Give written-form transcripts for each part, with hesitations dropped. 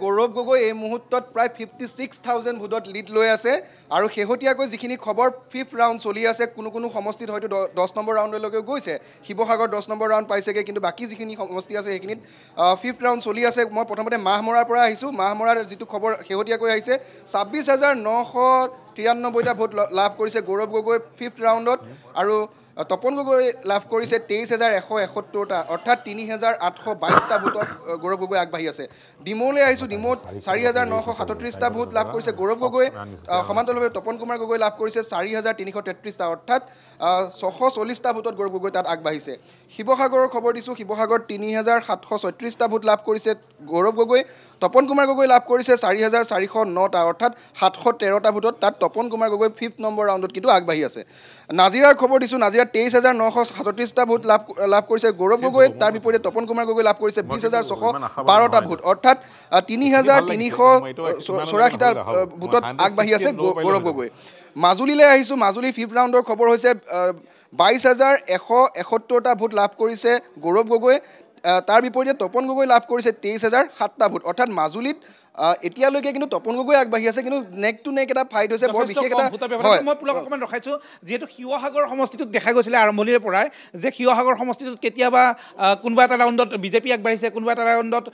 গৌৰৱ গগৈ এই মুহূৰ্তত প্ৰায় 56,000 ভোটত লিড লৈ আছে আৰু শেহতীয়াকৈ যিখিনি খবৰ 5th ৰাউণ্ড চলি আছে কোনো সমষ্টিত হয়তো 10 নম্বৰ ৰাউণ্ডলৈকে গৈছে শিৱসাগৰ 10 নম্বৰ ৰাউণ্ড পাইছেগৈ কিন্তু বাকী যিখিনি সমষ্টি আছে সেইখিনিত 5th ৰাউণ্ড চলি আছে মই প্ৰথমতে মাহমৰাৰ পৰা আহিছোঁ মাহমৰাৰ যিটো খবৰ শেহতীয়াকৈ আহিছে 26,993টা ভোট লাভ কৰিছে গৌৰৱ গগৈ 5th ৰাউণ্ডত আৰু তপন গগৈ লাভ কৰিছে 23,171টা অৰ্থাৎ 3,822টা ভোটত গৌৰৱ গগৈ আগবাঢ়ি আছে ডিমৌলৈ আহিছোঁ ডিমৌত 4,937টা ভোট লাভ কৰিছে গৌৰৱ গগৈ সমান্তৰালভাৱে তপন কুমাৰ গগৈ লাভ কৰিছে 4,333টা অৰ্থাৎ 640টা ভোটত গৌৰৱ গগৈ তাত আগবাঢ়িছে শিৱসাগৰৰ খবৰ দিছোঁ শিৱসাগৰত 3,736টা ভোট লাভ কৰিছে গৌৰৱ গগৈ তপন কুমাৰ গগৈ লাভ কৰিছে 4,409টা অৰ্থাৎ 713টা ভোটত তাত তপন কুমাৰ গগৈ 5th নম্বৰ ৰাউণ্ডত কিন্তু আগবাঢ়ি আছে নাজিৰাৰ খবৰ দিছোঁ নাজিৰাত 23,937টা ভোট লাভ কৰিছে গৌৰৱ গগৈ তাৰ বিপৰীতে তপন কুমাৰ গগৈ লাভ কৰিছে 20,612টা ভোট অৰ্থাৎ 3,384টা ভোটত আগবাঢ়ি আছে গৌৰৱ গগৈ মাজুলীলৈ আহিছোঁ মাজুলী 5th ৰাউণ্ডৰ খবৰ হৈছে 22,171টা ভোট লাভ কৰিছে গৌৰৱ গগৈ তাৰ বিপৰীতে তপন গগৈ লাভ কৰিছে 23,007টা ভোট অৰ্থাৎ মাজুলীত এতিয়ালৈকে কিন্তু তপন গগৈ আগবাঢ়ি আছে কিন্তু নেক টু নেক এটা ফাইট হৈছে বৰ বিশেষ এটা মই পুলক অকণমান ৰখাইছোঁ যিহেতু শিৱসাগৰ সমষ্টিটোত দেখা গৈছিলে আৰম্ভণিৰে পৰাই যে শিৱসাগৰ সমষ্টিটোত কেতিয়াবা কোনোবা এটা ৰাউণ্ডত বিজেপি আগবাঢ়িছে কোনোবা এটা ৰাউণ্ডত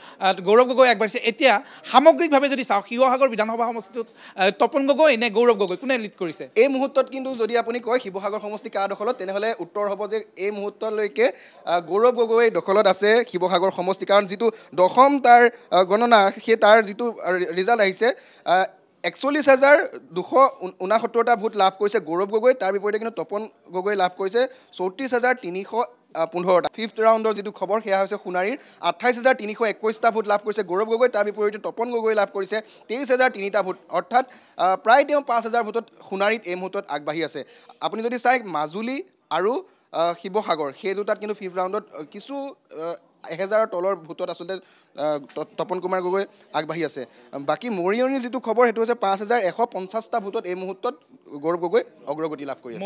গৌৰৱ গগৈ আগবাঢ়িছে এতিয়া সামগ্ৰিকভাৱে যদি চাওঁ শিৱসাগৰ বিধানসভা সমষ্টিটোত তপন গগৈ নে গৌৰৱ গগৈ কোনে লিড কৰিছে এই মুহূৰ্তত কিন্তু যদি আপুনি কয় শিৱসাগৰ সমষ্টি কাৰ দখলত তেনেহ'লে উত্তৰ হ'ব যে এই মুহূৰ্তলৈকে গৌৰৱ গগৈ দখলত আছে শিৱসাগৰ সমষ্টি কাৰণ যিটো দশম তাৰ গণনা সেই তাৰ যিটো ৰিজাল্ট আহিছে 41,269টা ভোট লাভ কৰিছে গৌৰৱ গগৈ তাৰ বিপৰীতে কিন্তু তপন গগৈ লাভ কৰিছে 34,315টা 5th ৰাউণ্ডৰ যিটো খবৰ সেয়া হৈছে সোণাৰীৰ 28,321টা ভোট লাভ কৰিছে গৌৰৱ গগৈ তাৰ বিপৰীতে তপন গগৈ লাভ কৰিছে 23,003টা ভোট অৰ্থাৎ প্ৰায় তেওঁ 5,000 ভোটত সোণাৰীত এই মুহূৰ্তত আগবাঢ়ি আছে আপুনি যদি চাই মাজুলী আৰু শিৱসাগৰ সেই দুটাত কিন্তু 5th ৰাউণ্ডত কিছু 1,000ৰ তলৰ ভোটত আচলতে তপন কুমাৰ গগৈ আগবাঢ়ি আছে বাকী মৰিয়নিৰ যিটো খবৰ সেইটো হৈছে 5,150টা ভোটত এই মুহূৰ্তত গৌৰৱ গগৈ অগ্ৰগতি লাভ কৰি আছে